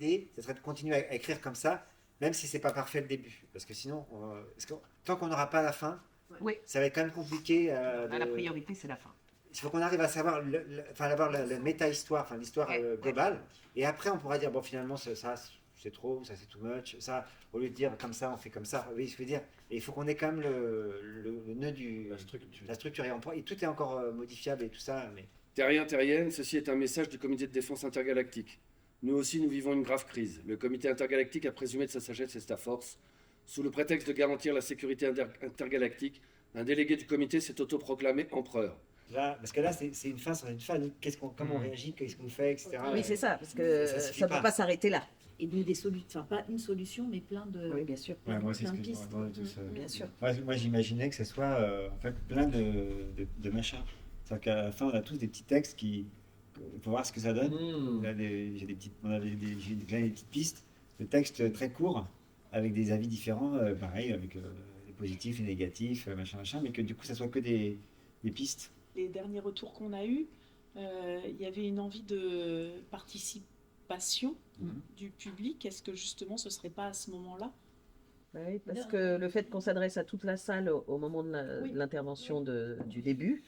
l'idée, ce serait de continuer à écrire comme ça, même si c'est pas parfait le début. Parce que sinon, tant qu'on n'aura pas la fin, Oui. ça va être quand même compliqué. La priorité, c'est la fin. Il faut qu'on arrive à savoir, avoir la méta-histoire, l'histoire globale. Et après, on pourra dire, bon, finalement, ça c'est trop, ça c'est too much. Ça, au lieu de dire comme ça, on fait comme ça. Oui, je veux dire. Et il faut qu'on ait quand même le nœud la structure. Et tout est encore modifiable et tout ça. Mais... Terriens, terriennes, ceci est un message du comité de défense intergalactique. Nous aussi, nous vivons une grave crise. Le comité intergalactique a présumé de sa sagesse et de sa force. Sous le prétexte de garantir la sécurité intergalactique, un délégué du comité s'est autoproclamé empereur. Là, parce que là, c'est une fin sans une fin. Comment on réagit, qu'est-ce qu'on fait, etc. Oui, c'est ça, parce que ça ne peut pas s'arrêter là. Et donc des solutions, pas une solution, mais plein de, oui, bien sûr. Ouais, moi, c'est plein ce de que pistes. Bien sûr. Moi, j'imaginais que ce soit en fait plein de machins. C'est-à-dire qu'à la fin, on a tous des petits textes qui, pour voir ce que ça donne. Là, j'ai des petites pistes de textes très courts avec des avis différents, pareil, avec des positifs, les négatifs, machin, mais que du coup, ça soit que des pistes. Les derniers retours qu'on a eus, il y avait une envie de participation du public. Est-ce que justement ce ne serait pas à ce moment-là? Oui, parce que le fait qu'on s'adresse à toute la salle au moment de l'intervention du début,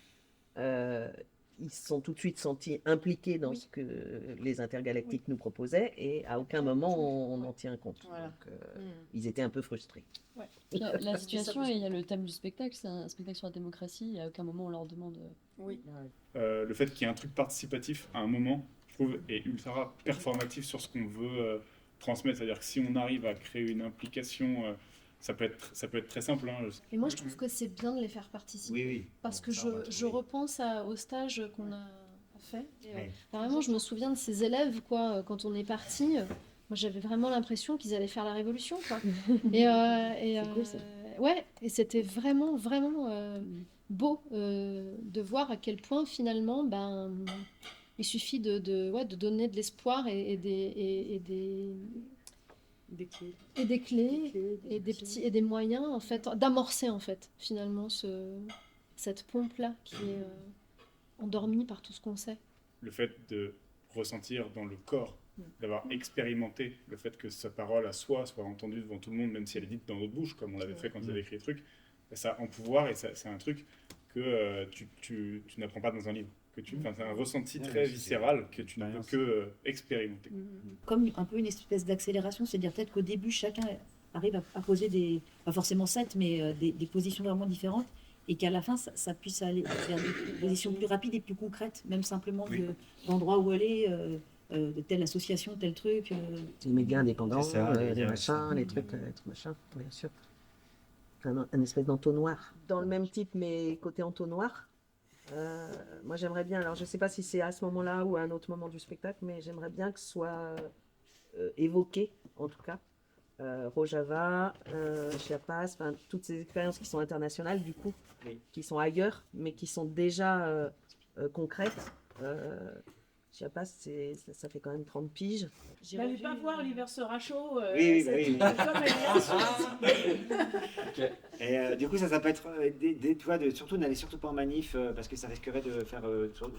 ils se sont tout de suite sentis impliqués dans ce que les intergalactiques nous proposaient et à aucun moment on en tient compte. Voilà. Donc, ils étaient un peu frustrés. Ouais. La situation, il y a le thème du spectacle, c'est un spectacle sur la démocratie, et à aucun moment on leur demande... Oui. Le fait qu'il y ait un truc participatif à un moment, je trouve, est ultra performatif sur ce qu'on veut transmettre. C'est-à-dire que si on arrive à créer une implication, ça peut être très simple. Et moi, je trouve que c'est bien de les faire participer. Oui. Parce que je repense au stage qu'on a fait. Vraiment, je me souviens de ces élèves, quand on est parti. Moi, j'avais vraiment l'impression qu'ils allaient faire la révolution, quoi. Et c'était vraiment, vraiment beau de voir à quel point, finalement, il suffit de donner de l'espoir et des clés et des moyens, en fait, d'amorcer, en fait, finalement, cette pompe-là qui est endormie par tout ce qu'on sait. Le fait de ressentir dans le corps, d'avoir expérimenté le fait que sa parole à soi soit entendue devant tout le monde, même si elle est dite dans notre bouche, comme on l'avait fait quand ils avaient écrit le truc, ça a un pouvoir et c'est un truc que tu n'apprends pas dans un livre. C'est un ressenti très viscéral que tu ne peux que expérimenter. Comme un peu une espèce d'accélération, c'est-à-dire peut-être qu'au début, chacun arrive à poser pas forcément 7, mais des positions vraiment différentes, et qu'à la fin, ça puisse aller vers des positions plus rapides et plus concrètes, même simplement de l'endroit où aller, de telle association, tel truc. Les médias indépendants, les machins, les trucs, machin, bien sûr. Un espèce d'entonnoir. Dans le même type, mais côté entonnoir. Moi j'aimerais bien, alors je ne sais pas si c'est à ce moment-là ou à un autre moment du spectacle, mais j'aimerais bien que ce soit évoqué, en tout cas, Rojava, Chiapas, toutes ces expériences qui sont internationales du coup, qui sont ailleurs, mais qui sont déjà concrètes. Chiapas, ça fait quand même 30 piges. J'allais pas voir l'hiver sera chaud. Oui. Et du coup, ça peut être surtout n'allez surtout pas en manif parce que ça risquerait de faire tomber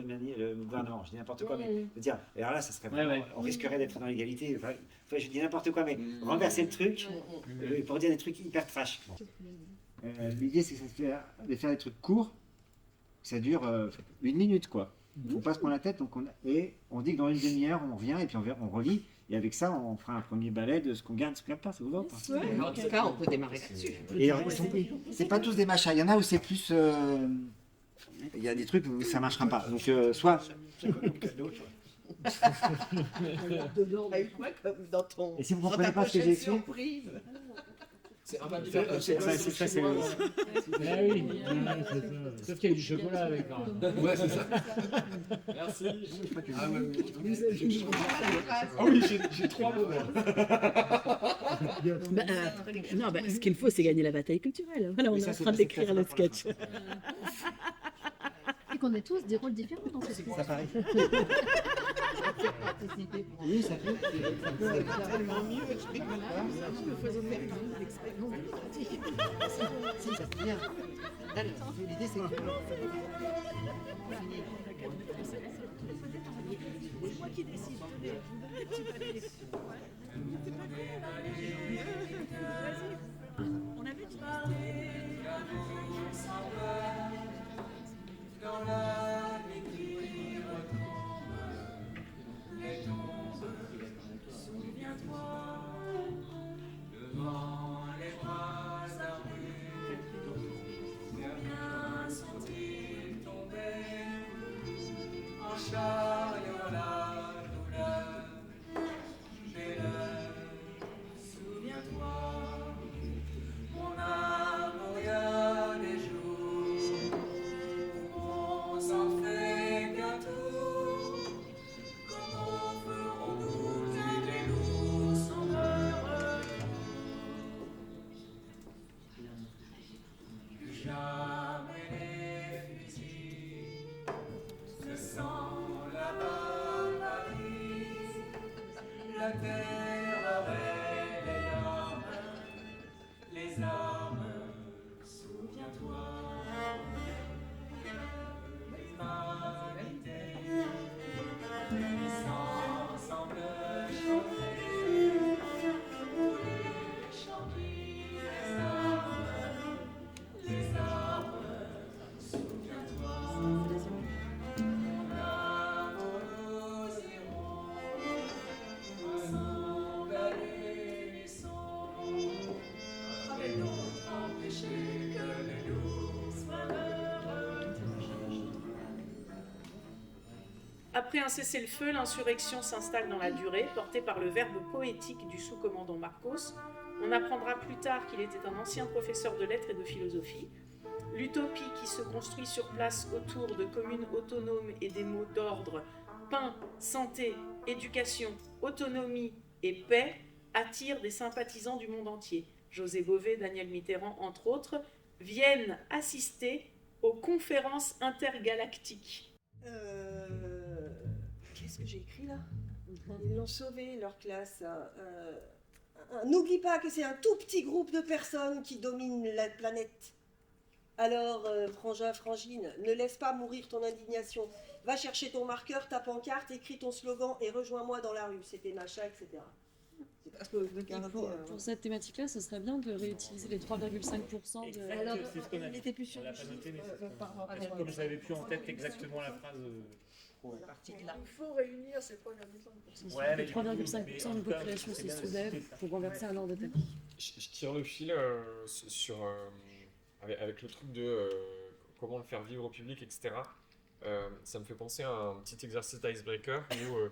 le gouvernement. Je dis n'importe quoi, mais de dire, et alors là, ça serait vraiment, on risquerait d'être dans l'égalité. Je dis n'importe quoi, mais renverser le truc pour dire des trucs hyper trash. L'idée, c'est de faire des trucs courts. Ça dure 1 minute, quoi. Il ne faut pas se prendre la tête, et on dit que dans une demi-heure, on revient et puis on relit. Et avec ça, on fera un premier balai de ce qu'on garde, ce qu'on garde pas, ça vous va pas? En tout cas, on peut démarrer là-dessus. Et c'est pas tous des machins. Il y en a où c'est plus. Il y a des trucs où ça marchera pas. Donc, soit. Et si vous ne comprenez pas ce que j'ai écrit. C'est un c'est ça. Oui, sauf qu'il y a du chocolat avec. Ouais, c'est ça. Merci. Ah oui, j'ai 3 mots. Ce qu'il faut, c'est gagner la bataille culturelle. Voilà, on est en train d'écrire le sketch. Et qu'on ait tous des rôles différents dans ce sketch. Ça paraît. Oui, ça fait. C'est tellement mieux. L'idée, c'est que. moi qui décide. Tenez, vous me donnez le petit papier. C'est pas cool. Vas-y. On avait dit. Dans la nuit qui retombe, les tombes, souviens-toi, devant les bras armés, combien sont-ils tombés, en charriant la douleur, des lèvres, souviens-toi, mon âme au rien des jours. S'en fait bientôt. Comment ferons-nous des loups sans heureux? Plus jamais les fusils se sent la balle prise. La terre avait les armes, souviens-toi. Après un cessez-le-feu, l'insurrection s'installe dans la durée, portée par le verbe poétique du sous-commandant Marcos. On apprendra plus tard qu'il était un ancien professeur de lettres et de philosophie. L'utopie qui se construit sur place autour de communes autonomes et des mots d'ordre pain, santé, éducation, autonomie et paix attire des sympathisants du monde entier. José Bové, Daniel Mitterrand, entre autres, viennent assister aux conférences intergalactiques. Qu'est-ce que j'ai écrit là? Ils l'ont sauvé, leur classe. N'oublie pas que c'est un tout petit groupe de personnes qui dominent la planète. Alors, frangin, frangine, ne laisse pas mourir ton indignation. Va chercher ton marqueur, ta pancarte, écris ton slogan et rejoins-moi dans la rue. C'était machin, etc. C'est parce que pour cette thématique-là, ce serait bien de réutiliser les 3,5% de... Alors, c'est ce qu'on a il était plus sûr on l'a du pas noté, mais chiffre, c'est ce par rapport à comme j'avais plus en tête exactement la phrase. Il faut réunir ces 3,5%. Ouais, les 3,5% de population se soulève pour renverser un ordre de tapis. Je tire le fil avec le truc de comment le faire vivre au public, etc. Ça me fait penser à un petit exercice d'icebreaker où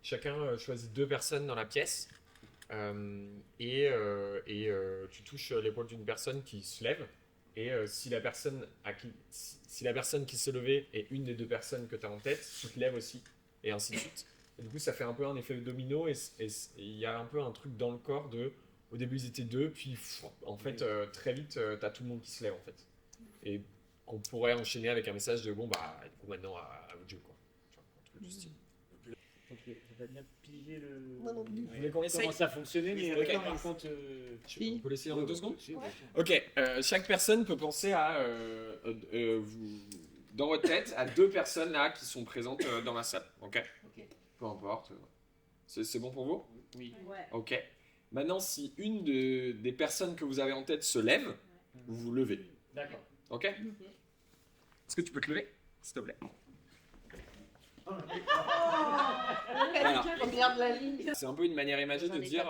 chacun choisit 2 personnes dans la pièce et tu touches l'épaule d'une personne qui se lève. Et si la personne qui s'est levée est une des 2 personnes que tu as en tête, tu te lèves aussi, et ainsi de suite. Et du coup, ça fait un peu un effet domino, et il y a un peu un truc dans le corps au début ils étaient 2, puis en fait, très vite, tu as tout le monde qui se lève en fait. Et qu'on pourrait enchaîner avec un message de bon, bah, du coup, maintenant, à vous de jouer, quoi. Un truc du style. J'ai pas bien pigé le. Moi non plus. Vous voulez qu'on essaye comment ça fonctionnait, mais okay. Par contre. On peut l'essayer en 2 secondes. Ouais. Ok, chaque personne peut penser à, dans votre tête, à 2 personnes là qui sont présentes dans la salle. Ok. Peu importe. C'est bon pour vous? Oui. Ouais. Ok. Maintenant, si une des personnes que vous avez en tête se lève, vous vous levez. D'accord. Ok. Est-ce que tu peux te lever, s'il te plaît? Voilà. C'est un peu une manière imagée de dire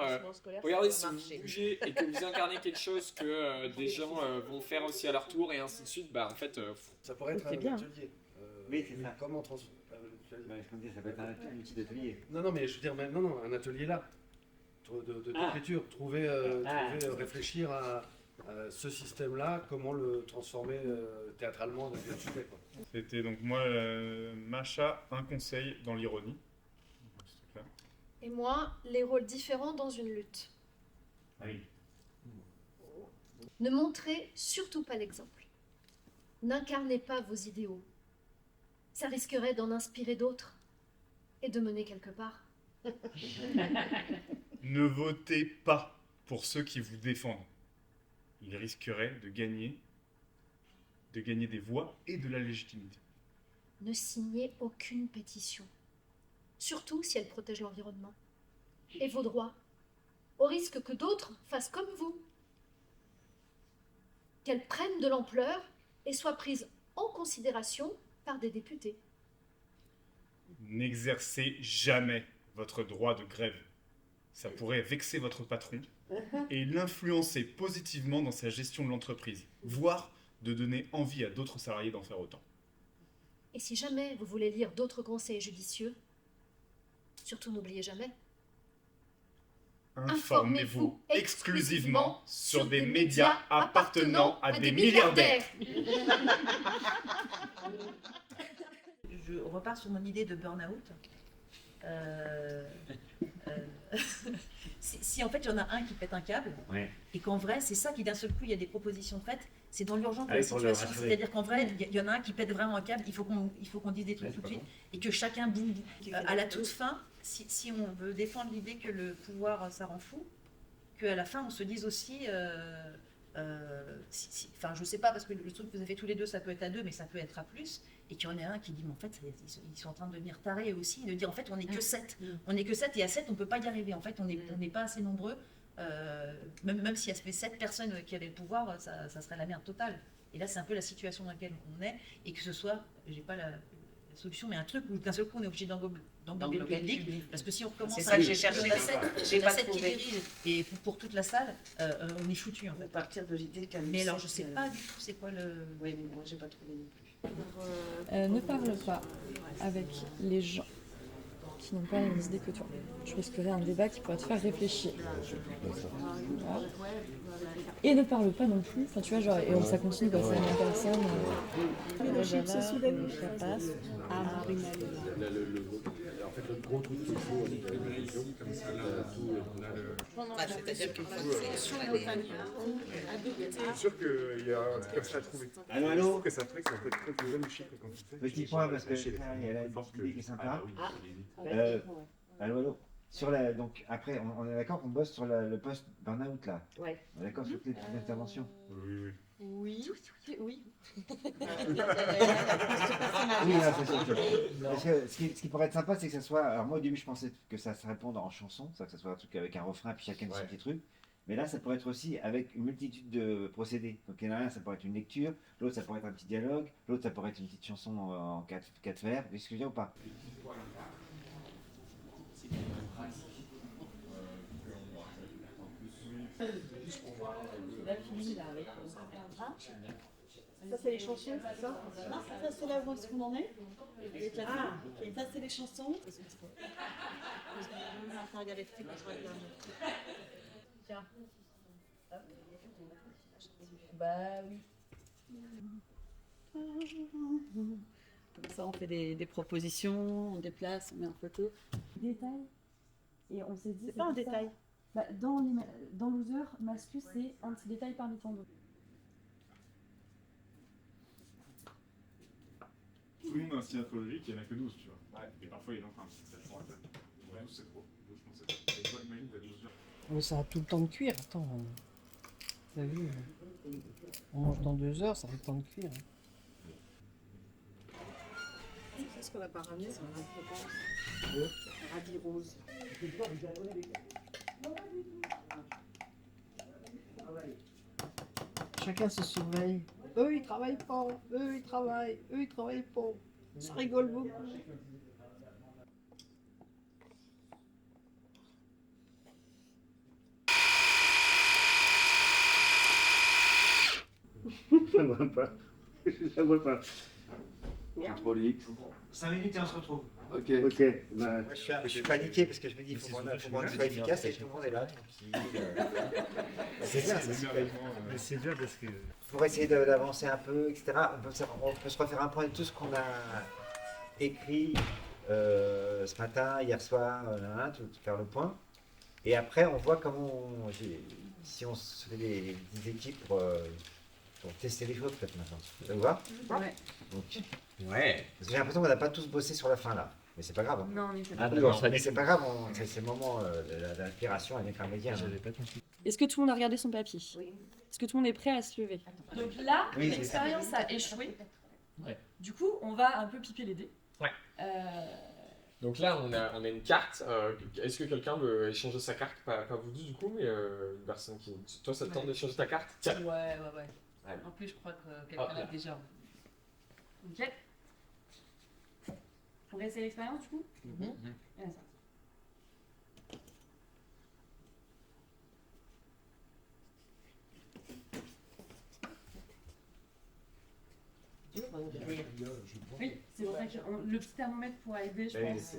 regardez, si vous bougez et que vous incarnez quelque chose que des gens vont faire aussi à leur tour et ainsi de suite, bah en fait ça pourrait être un atelier. Oui, c'est ça. Comment ça peut être un outil d'atelier. Non, mais je veux dire, un atelier là, d'écriture, trouver, réfléchir à ce système-là, comment le transformer théâtralement dans un sujet, quoi. C'était donc moi, Macha, un conseil dans l'ironie. Et moi, les rôles différents dans une lutte. Oui. Ne montrez surtout pas l'exemple. N'incarnez pas vos idéaux. Ça risquerait d'en inspirer d'autres et de mener quelque part. Ne votez pas pour ceux qui vous défendent. Ils risqueraient de gagner des voix et de la légitimité. Ne signez aucune pétition. surtout si elle protège l'environnement et vos droits, au risque que d'autres fassent comme vous, qu'elle prenne de l'ampleur et soit prise en considération par des députés. N'exercez jamais votre droit de grève. Ça pourrait vexer votre patron et l'influencer positivement dans sa gestion de l'entreprise, voire de donner envie à d'autres salariés d'en faire autant. Et si jamais vous voulez lire d'autres conseils judicieux, surtout n'oubliez jamais. Informez-vous exclusivement sur des médias appartenant à des milliardaires. Je repars sur mon idée de burn-out. Si en fait il y en a un qui pète un câble, et qu'en vrai c'est ça qui d'un seul coup il y a des propositions faites, c'est dans l'urgence de la situation. C'est-à-dire qu'en vrai il y en a un qui pète vraiment un câble, il faut qu'on dise des trucs tout de suite, et que chacun bouge. À la toute fin, si on veut défendre l'idée que le pouvoir ça rend fou, qu'à la fin on se dise aussi, enfin je sais pas, parce que le truc que vous avez fait tous les deux ça peut être à 2 mais ça peut être à plus, et qu'il y en a un qui dit mais en fait ils sont en train de devenir tarés aussi, de dire en fait on n'est que 7, on n'est que 7 et à 7 on peut pas y arriver, en fait on n'est pas assez nombreux, même s'il y avait 7 personnes qui avaient le pouvoir, ça serait la merde totale. Et là c'est un peu la situation dans laquelle on est, et que ce soit, j'ai pas la solution, mais un truc où d'un seul coup on est obligé d'englober le public, parce que si on recommence c'est ça que j'ai cherché, j'ai pas trouvé, et pour toute la salle, on est foutu en fait. À partir de l'idée qu'elle. Mais alors je sais pas du tout c'est quoi le. Oui, mais moi j'ai pas trouvé non plus. Ne parle pas avec les gens qui n'ont pas les mêmes idées que toi. Tu risquerais un débat qui pourrait te faire réfléchir. Voilà. Et ne parle pas non plus, enfin tu vois, genre, et ça continue, c'est la même personne. Ça passe. En fait, le gros truc, c'est qu'il faut une télévision, comme ça, là, tout, on a le... C'est-à-dire qu'il faut C'est sûr qu'il y a un truc comme ça à trouver. Allô que ça ferait que ça peut être très jeune chiffre quand tu fais. Petit point, parce que il y a la idée qui est sympa. Allô. Sur la, donc après, on est d'accord qu'on bosse sur le poste burn-out là. Ouais. On est d'accord sur toutes les petites interventions. Oui. Oui, là, c'est sûr. Parce que ce qui pourrait être sympa, c'est que ça soit. Alors moi au début, je pensais que ça se réponde en chanson, que ça soit un truc avec un refrain, puis chacun dit son petit truc. Mais là, ça pourrait être aussi avec une multitude de procédés. Donc il y en a un, ça pourrait être une lecture, l'autre, ça pourrait être un petit dialogue, l'autre, ça pourrait être une petite chanson en 4 vers. Est-ce que je veux dire ou pas? Ça c'est les chansons, c'est ça? Non, ça c'est là où est-ce qu'on en est. Et ça c'est les chansons. Tiens. Bah oui. Comme ça on fait des propositions, on déplace, on met en photo. Détail. Et on s'est dit. C'est pas un détail. Bah, dans Loser, Mascu, c'est un petit détail parmi tant d'autres. Tout le monde a un style astrologique, il n'y en a que 12, tu vois. Et parfois, il y en a enfin, c'est trop rapide. 12, c'est trop. 12, je pense que c'est trop. Et toi, imagine, t'as 12 heures. Mais ça a tout le temps de cuire, attends. T'as vu, on mange dans 2 heures, ça a le temps de cuire. C'est ce qu'on a pas ramené, c'est un récompense. Radis rose. Chacun se surveille. Eux, ils travaillent pas. Eux, ils travaillent. Eux, ils travaillent pas. Ça rigole beaucoup. Je la vois pas. Je la vois pas. Contrôle X. 5 minutes et on se retrouve. Ok. Bah, je suis paniqué parce que je me dis qu'il faut qu'on soit efficace et tout le monde est là. C'est bien, c'est bien parce que. Pour essayer d'avancer un peu, etc. On peut se refaire un point de tout ce qu'on a écrit ce matin, hier soir, faire le point. Et après, on voit comment, si on se fait des équipes pour tester les choses peut-être maintenant. Ça vous va? Ouais. Donc, ouais. Parce que j'ai l'impression qu'on n'a pas tous bossé sur la fin là. Mais c'est pas grave. Hein. Non, on est pas mais c'est pas grave, c'est le moment de l'inspiration avec un média. Est-ce que tout le monde a regardé son papier? Oui. Est-ce que tout le monde est prêt à se lever? Donc là, l'expérience a échoué. Ouais. Du coup, on va un peu piper les dés. Ouais. Donc là, on a une carte. Est-ce que quelqu'un veut échanger sa carte? Pas vous deux du coup, mais une personne qui... Toi, ça te tente d'échanger ta carte? Tiens. Ouais. En plus, je crois que quelqu'un l'a déjà. Ok. On va essayer l'expérience du coup. Allez, ça. Oui, c'est pour ça que le petit thermomètre pourra aider, je pense.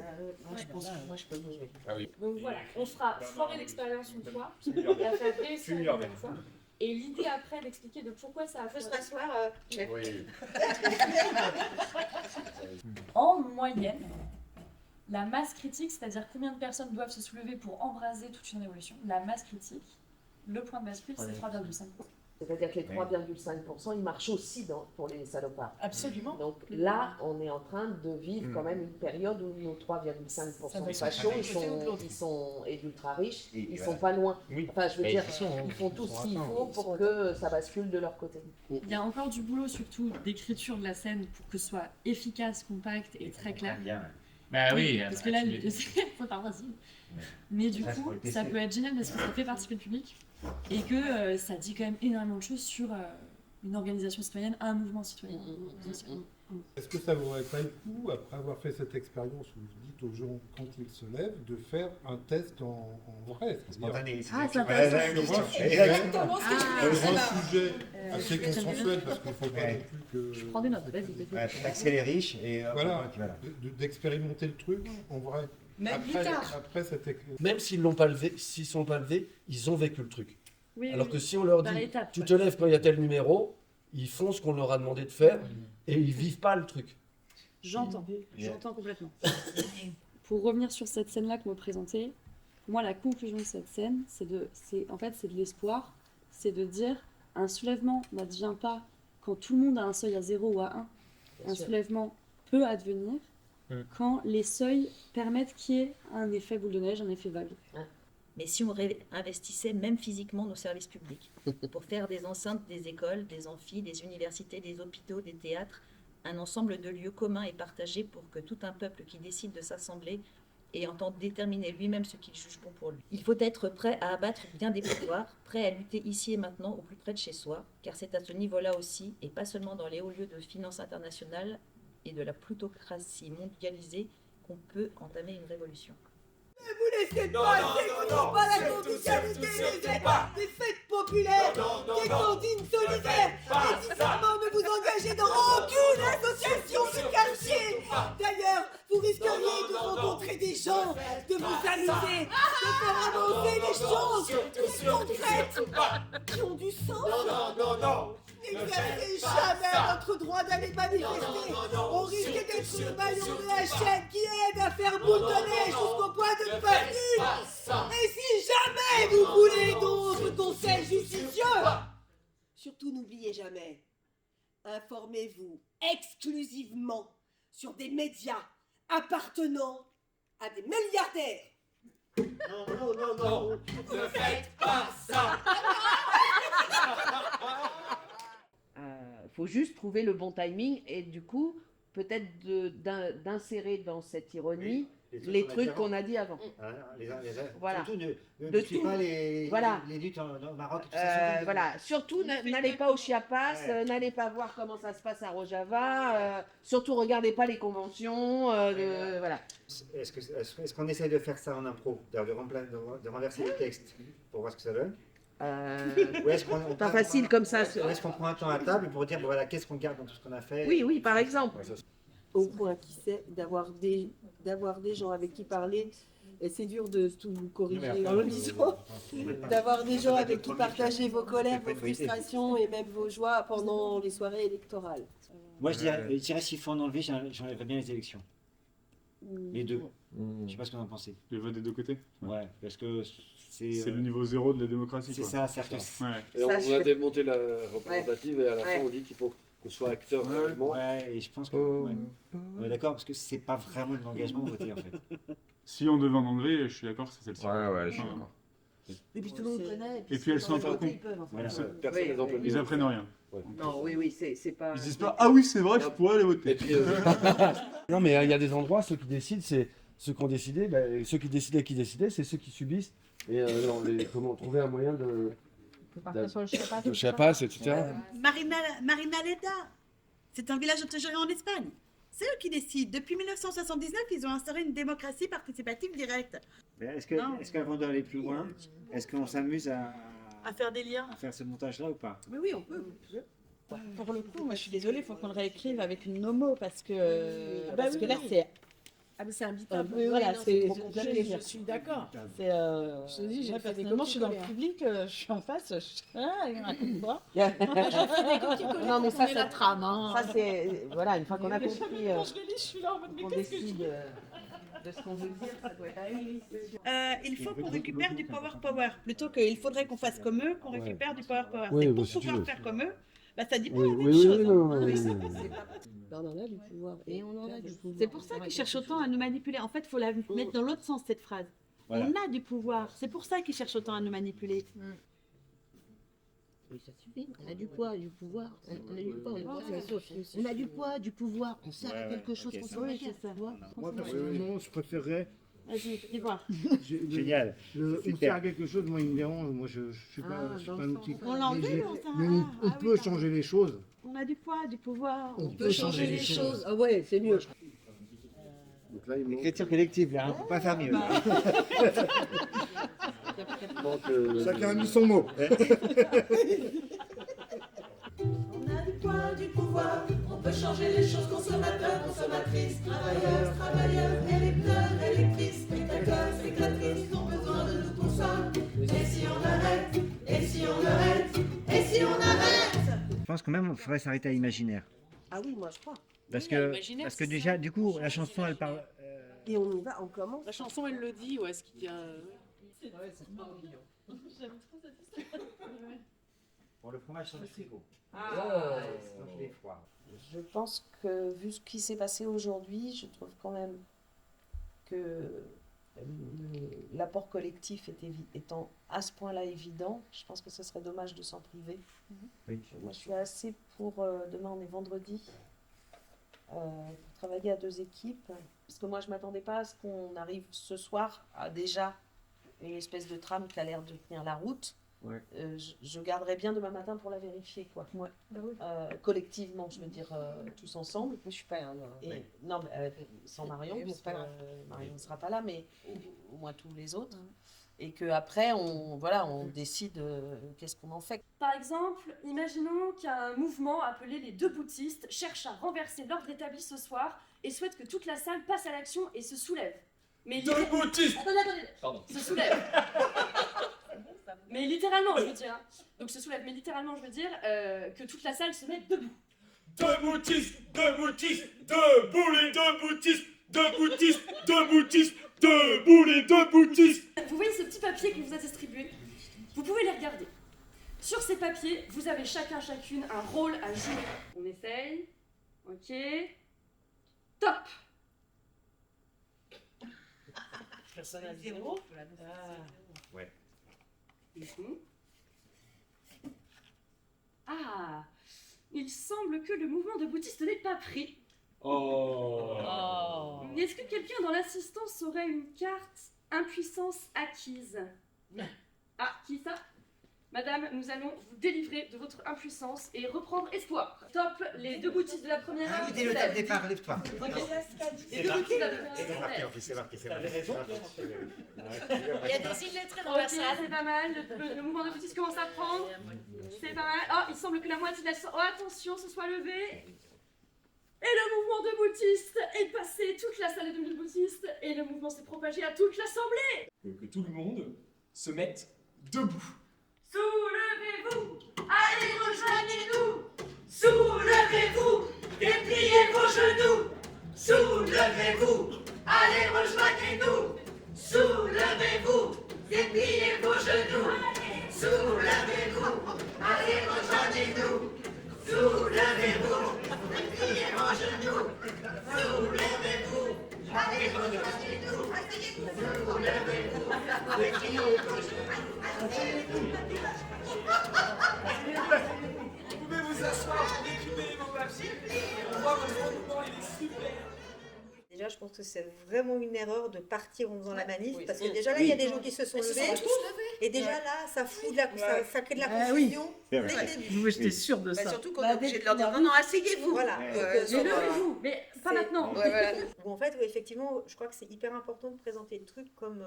Moi, je peux bouger. Ah oui. Donc voilà, on fera foirer l'expérience une fois, et la faire réussir une deuxième fois. Et l'idée après d'expliquer de pourquoi ça a fait s'asseoir. Oui. En moyenne, la masse critique, c'est-à-dire combien de personnes doivent se soulever pour embraser toute une révolution, la masse critique, le point de bascule, c'est 3,5%. C'est-à-dire que les 3,5%, ils marchent aussi pour les salopards. Absolument. Donc là, on est en train de vivre quand même une période où nos 3,5% de fachos, ils sont et d'ultra riches, ils sont pas loin. Enfin, je veux dire, ils font tout ce qu'il faut pour que ça bascule de leur côté. Il y a encore du boulot, surtout d'écriture de la scène, pour que ce soit efficace, compact et très clair. Bah oui, parce que là, c'est pas facile. Mais du coup, ça peut être génial parce que ça fait participer le public et que ça dit quand même énormément de choses sur une organisation citoyenne, un mouvement citoyen. Est-ce que ça vaudrait pas le coup, après avoir fait cette expérience où vous dites aux gens quand ils se lèvent, de faire un test en vrai? Spontané. Ah, c'est intéressant. Exactement ce que je fais. Un sujet assez consensuel parce qu'il ne faut pas non plus que... Je prends des notes, vas-y. Taxer les riches et... Voilà, d'expérimenter le truc en vrai. Après même s'ils l'ont pas levé, s'ils sont pas levés, ils ont vécu le truc. Oui, alors que si on leur dit tu te lèves quand il y a tel numéro, ils font ce qu'on leur a demandé de faire et ils vivent pas le truc. J'entends complètement. Pour revenir sur cette scène-là que me présentait, moi la conclusion de cette scène, c'est de l'espoir, c'est de dire un soulèvement n'advient pas quand tout le monde a un seuil à 0 ou à 1. Un soulèvement peut advenir quand les seuils permettent qu'il y ait un effet boule de neige, un effet vague. Mais si on réinvestissait même physiquement nos services publics, pour faire des enceintes des écoles, des amphis, des universités, des hôpitaux, des théâtres, un ensemble de lieux communs et partagés pour que tout un peuple qui décide de s'assembler et entend déterminer lui-même ce qu'il juge bon pour lui. Il faut être prêt à abattre bien des pouvoirs, prêt à lutter ici et maintenant au plus près de chez soi, car c'est à ce niveau-là aussi, et pas seulement dans les hauts lieux de finance internationale et de la plutocratie mondialisée, qu'on peut entamer une révolution. Ne vous laissez pas, c'est pas la convivialité, des fêtes populaires, des cantines solidaires, et sincèrement ne vous engagez dans aucune association du quartier. D'ailleurs, vous risqueriez de rencontrer des gens, de vous amuser, de faire avancer les choses concrètes, qui ont du sens. N'exercez jamais votre droit d'aller manifester. On risque d'être le maillon de la chaîne qui aide à faire boule de neige jusqu'au point de ne pas venir. Et si jamais vous voulez d'autres conseils judicieux, surtout n'oubliez jamais, informez-vous exclusivement sur des médias appartenant à des milliardaires. Non, ne faites pas ça. Faut juste trouver le bon timing et du coup, peut-être d'insérer dans cette ironie les trucs qu'on a dit avant. Voilà. Surtout ne tuez pas les luttes au Maroc. Voilà. Surtout, n'allez pas au Chiapas, n'allez pas voir comment ça se passe à Rojava. Surtout, regardez pas les conventions. Voilà. Est-ce qu'on essaie de faire ça en impro, de renverser les textes pour voir ce que ça donne? Ou est-ce qu'on pas facile comme ça. Est-ce qu'on prend un temps à table pour dire voilà qu'est-ce qu'on garde dans tout ce qu'on a fait? Oui, par exemple. Au point qui c'est d'avoir des gens avec qui parler. Et c'est dur de tout corriger en le disant. D'avoir des gens avec qui partager vos colères, vos frustrations et même vos joies pendant les soirées électorales. Moi je dirais s'il faut en enlever, j'enlèverais bien les élections. Les deux. Je sais pas ce que vous en pensez. Les votes des deux côtés? Ouais, parce que c'est le niveau zéro de la démocratie. C'est ça, certes. Et on a démonté la représentative et à la fin on dit qu'il faut qu'on soit acteur réellement. Ouais, et je pense que... On est d'accord, parce que c'est pas vraiment de l'engagement voter en fait. Si on devait en enlever, je suis d'accord, c'est celle-ci. Ouais, je suis d'accord. Et puis tout le monde connaît. Et puis elles sont un peu cons. Ils apprennent rien. Non, oui, c'est pas... Ils disent pas, ah oui, c'est vrai, je pourrais aller voter. Non, mais il y a des endroits, ceux qui décident, c'est ceux qui ont décidé, ceux qui décidaient, c'est ceux qui subissent. Et comment trouver un moyen de partir sur le Chiapas, Chiapas, etc. Marina Leda, c'est un village autogéré en Espagne. C'est eux qui décident. Depuis 1979, ils ont instauré une démocratie participative directe. Est-ce qu'avant d'aller plus loin, est-ce qu'on s'amuse à faire des liens, à faire ce montage-là ou pas? Oui, on peut. Pour le coup, moi je suis désolée, il faut qu'on le réécrive avec une nomo parce que là c'est. Ah, mais c'est imbitable. Voilà, c'est trop compliqué. Je suis d'accord. Je te dis, personnellement, je suis dans le public, je suis en face. Il raconte pas. Non, mais ça, c'est trame. Ça, c'est. Voilà, une fois qu'on a compris. Quand je les lis, je suis là en mode, mais qu'on qu'est-ce que je décide de ce qu'on veut dire, ça doit être. Il faut qu'on récupère du power. Plutôt qu'il faudrait qu'on fasse comme eux, qu'on récupère du power. Oui, C'est pour si tu pouvoir veux. faire comme eux. Ça dit pas Oui, la même oui, chose. oui, non, On en a du pouvoir. Et on en a du pouvoir. C'est pour ça qu'ils cherchent autant à nous manipuler. En fait, il faut la mettre dans l'autre sens, cette phrase. Voilà. On a du pouvoir. C'est pour ça qu'ils cherchent autant à nous manipuler. Ça suffit. On a du poids, du pouvoir. On a du poids, on a du poids, du pouvoir. On sert à quelque chose qu'on s'en c'est ça. Moi, personnellement, je préférerais. Vas-y, dis-moi. Génial. Faire quelque chose, moi, il me dérange. Moi, je suis pas un outil. On l'a enlevé, Mais on peut changer les choses. On a du poids, du pouvoir. On peut changer les choses. Ah ouais, c'est mieux. Donc là, il manque. Écriture collective, là, on ne peut pas faire mieux. Chacun a mis son mot. On a du poids, du pouvoir, on peut changer les choses, consommateurs, consommatrices, travailleurs, travailleurs, électeurs, électrices, spectateurs, spectatrices, ils ont besoin de nous pour ça. Et si on arrête, et si on arrête, et si on arrête? Je pense quand même qu'il faudrait s'arrêter à l'imaginaire. Ah oui, moi je crois. Parce Oui, l'imaginaire, que c'est déjà, ça. du coup, la chanson, elle parle. Et on y va, on commence. La chanson, elle le dit, ouais, ce qui dit. C'est trop mignon. J'aime trop cette histoire. Pour le fromage sur le frigo. Donc il est froid. Je pense que, vu ce qui s'est passé aujourd'hui, je trouve quand même que l'apport collectif étant à ce point-là évident, je pense que ce serait dommage de s'en priver. Oui. Moi, je suis assez pour, demain on est vendredi, pour travailler à 2 équipes, parce que moi je ne m'attendais pas à ce qu'on arrive ce soir à déjà une espèce de trame qui a l'air de tenir la route. Ouais. Je garderai bien demain matin pour la vérifier, quoi. Ouais. Collectivement, je veux dire, tous ensemble. Je suis pas là. Non, mais, sans Marion, Mais parce c'est pas que, grave. Marion ne sera pas là, mais au moins tous les autres. Et qu'après, on décide qu'est-ce qu'on en fait. Par exemple, imaginons qu'un mouvement appelé les deux boutistes cherche à renverser l'ordre établi ce soir et souhaite que toute la salle passe à l'action et se soulève. Mais Deux boutistes Attendez. Pardon. Se soulève. Mais littéralement, je veux dire. Donc se soulève, mais littéralement, je veux dire que toute la salle se mette debout. Deux boutistes, debout les deux boutistes, debout les deux boutistes. Vous voyez ce petit papier que vous a distribué? Vous pouvez les regarder. Sur ces papiers, vous avez chacune un rôle à jouer. On essaye. Ok. Top. Personnalisé. Ouais. Ah, il semble que le mouvement de boutiste n'est pas pris. Est-ce que quelqu'un dans l'assistance aurait une carte impuissance acquise? Ah, qui ça? Madame, nous allons vous délivrer de votre impuissance et reprendre espoir. Top, les deux boutistes de la première heure. Dès le départ, lève-toi. Les deux boutistes de la première heure. C'est marqué. Il y a des illettrés dans la salle. C'est pas mal, le mouvement de boutiste commence à prendre. C'est pas mal. Oh, il semble que la moitié de la salle... Oh, attention, se soit levé. Et le mouvement de boutiste est passé, toute la salle est devenue boutiste, et le mouvement s'est propagé à toute l'assemblée. Que tout le monde se mette debout. Soulevez-vous, allez rejoignez-nous. Soulevez-vous, dépliez vos genoux. Soulevez-vous, allez rejoignez-nous. Soulevez-vous, dépliez vos genoux. Soulevez-vous, allez rejoignez-nous. Soulevez-vous, dépliez vos genoux. Soulevez-vous, allez rejoignez-nous. Soulevez-vous, dépliez vos genoux. Vous pouvez vous asseoir pour récupérer vos papiers. On voit votre mouvement, il est super. Déjà, déjà, je pense que c'est vraiment une erreur de partir en faisant la manif, Oui. parce que déjà là, il y a des gens qui se sont levés, et déjà là, ça fout de ça crée de la confusion dès le début. Moi, j'étais sûre de ça. Surtout qu'on est obligé de leur dire non, asseyez-vous. Voilà. levez-vous, mais pas maintenant. Ou en fait, effectivement, je crois que c'est hyper important de présenter le truc comme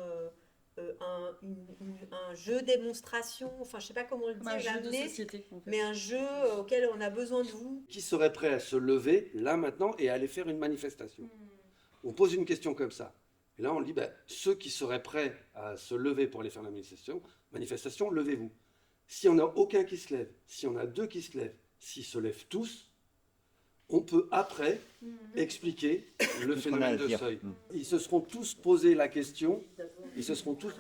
un jeu démonstration, enfin je sais pas comment le dire, un jeu de l'amener, société, en fait. mais un jeu auquel on a besoin de vous. Qui serait prêt à se lever, là, maintenant, et à aller faire une manifestation? On pose une question comme ça. Et là, on dit, ceux qui seraient prêts à se lever pour aller faire la manifestation, levez-vous. S'il n'y en a aucun qui se lève, s'il y en a 2 qui se lèvent, s'ils se lèvent tous, on peut après expliquer le phénomène de seuil. Ils se seront tous posé la question,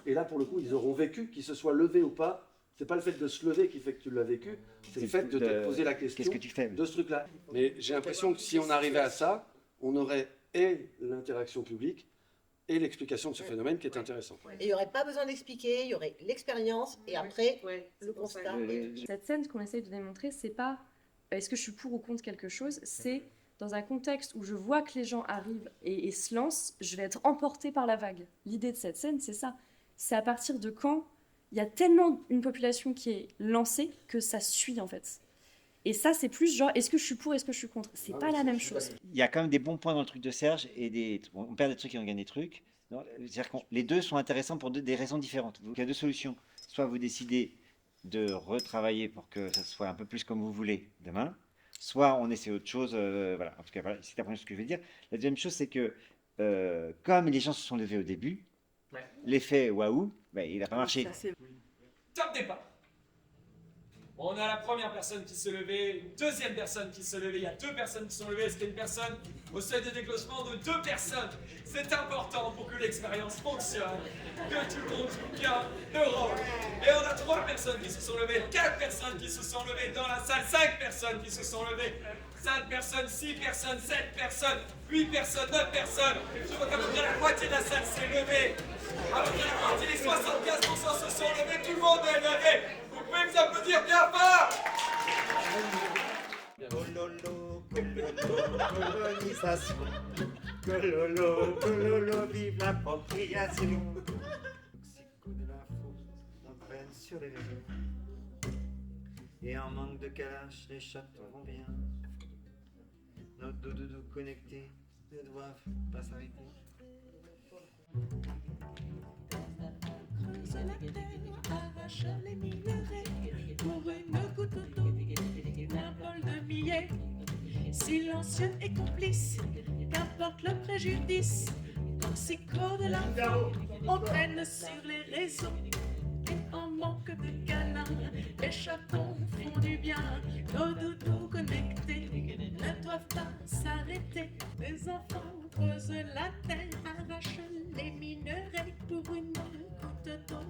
et là pour le coup, ils auront vécu, qu'ils se soient levés ou pas. C'est pas le fait de se lever qui fait que tu l'as vécu, c'est le fait de te poser la question qu'est-ce que tu fais de ce truc-là. Mais j'ai l'impression que si on arrivait à ça, on aurait et l'interaction publique et l'explication de ce phénomène qui est intéressant. Et il n'y aurait pas besoin d'expliquer, il y aurait l'expérience et après le constat. Cette scène, ce qu'on essaye de démontrer, c'est pas est-ce que je suis pour ou contre quelque chose, c'est dans un contexte où je vois que les gens arrivent et se lancent, je vais être emportée par la vague. L'idée de cette scène, c'est ça. C'est à partir de quand il y a tellement une population qui est lancée que ça suit en fait. Et ça, c'est plus genre, est-ce que je suis pour, est-ce que je suis contre? C'est pas la même chose. Il y a quand même des bons points dans le truc de Serge et on perd des trucs et on gagne des trucs. C'est-à-dire que les deux sont intéressants pour des raisons différentes. Il y a 2 solutions. Soit vous décidez de retravailler pour que ça soit un peu plus comme vous voulez demain, soit on essaie autre chose. Voilà. En tout cas, voilà, c'est la première chose que je veux dire. La deuxième chose, c'est que comme les gens se sont levés au début, l'effet waouh, il n'a pas marché. Top départ. On a la première personne qui s'est levée, une deuxième personne qui s'est levée, il y a 2 personnes qui sont levées, est-ce qu'il y a une personne au seuil de déclenchement de 2 personnes? C'est important pour que l'expérience fonctionne, que tout le monde joue bien le rôle. Et on a 3 personnes qui se sont levées, 4 personnes qui se sont levées dans la salle, 5 personnes qui se sont levées, 5 personnes, 6 personnes, 7 personnes, 8 personnes, 9 personnes. Je vois qu'à peu près la moitié de la salle s'est levée. À peu près la moitié, les 75% se sont levés, tout le monde est levé. Vous pouvez vous applaudir bien fort. Cololo, colonisation. Cololo, vive l'appropriation. Toxico de l'info, on traîne sur les réseaux. Et en manque de calache, les chats vont bien. Nos doudous connectés ne doivent pas s'arrêter. Creuse la terre, arrache les minerais pour une goutte d'eau, un bol de millet. Silencieux et complice, qu'importe le préjudice. Toxico de l'info, on traîne sur les réseaux. Et en manque de câlins, les chatons font du bien. Nos doudous connectés ne doivent pas s'arrêter. Les enfants creusent la terre, arrachent les minerais pour une goutte d'eau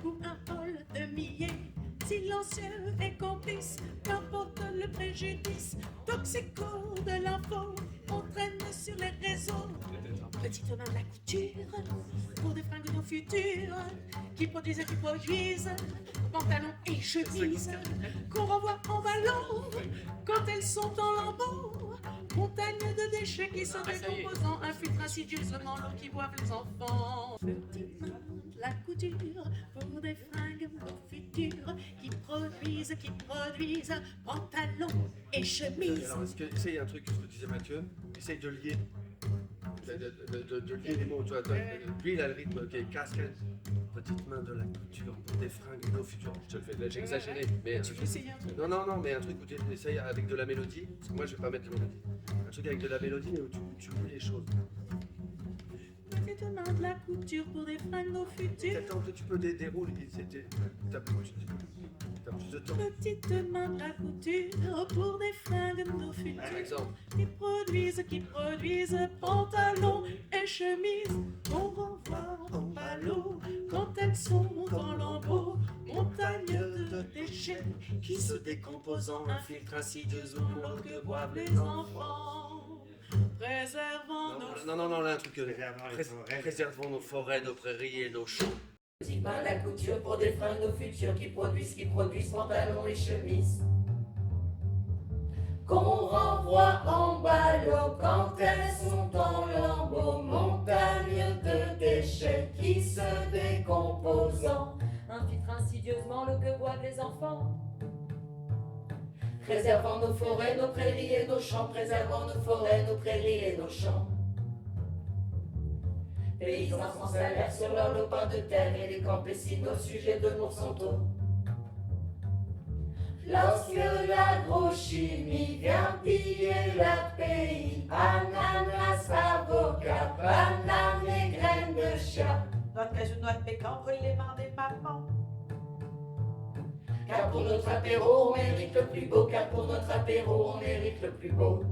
ou un bol de millet. Silencieux et complice, qu'importe le préjudice. Toxico de l'info, on traîne sur les réseaux. Petite main de la couture, pour des fringues nos futures, qui produisent pantalons et chemises, qu'on renvoie en ballon, quand elles sont en lambeaux. Montagne de déchets qui sont décomposants, infiltrent insidieusement l'eau qui boivent les enfants. Petite main de la couture, pour des fringues nos futures, qui produisent pantalons et chemises. Essaye un truc que je disais Mathieu, essaye de lier. De lier les mots, lui il a le rythme qui est casquette, petite main de la couture pour des fringues nos futurs. Je te le fais, là j'ai exagéré, mais non, mais un truc où tu essayes avec de la mélodie, parce que moi je vais pas mettre de mélodie, un truc avec de la mélodie mais où tu lis les choses. Petite main de la couture pour des fringues nos futurs. Attends, tu peux dérouler, t'as plus de temps. Petite main de la couture pour des fringues nos futurs. Par exemple. Qui produisent pantalons et chemises. On renvoie en ballot quand elles sont en lambeaux. Montagne de déchets qui se décomposent en infiltrent insidieusement l'eau que boivent les enfants. Préservant nos... Non, là un truc préservons nos forêts, nos prairies et nos champs. Petite main de la couture pour des fringues nos futurs qui produisent pantalons et chemises. qu'on renvoie en ballot quand elles sont en lambeaux, montagne de déchets qui se décomposant infiltrent insidieusement l'eau que boivent les enfants. Préservant nos forêts, nos prairies et nos champs, préservant nos forêts, nos prairies et nos champs. Paysans sans salaire sur leur lopin de terre et les campésines au sujet de Monsanto. Lorsque l'agrochimie vient piller la pays, ananas, avocat, bananes et graines de chat. Noix de cajou, noix de pécan, brûle les mains des mamans. Car pour notre apéro, on mérite le plus beau, car pour notre apéro, on mérite le plus beau.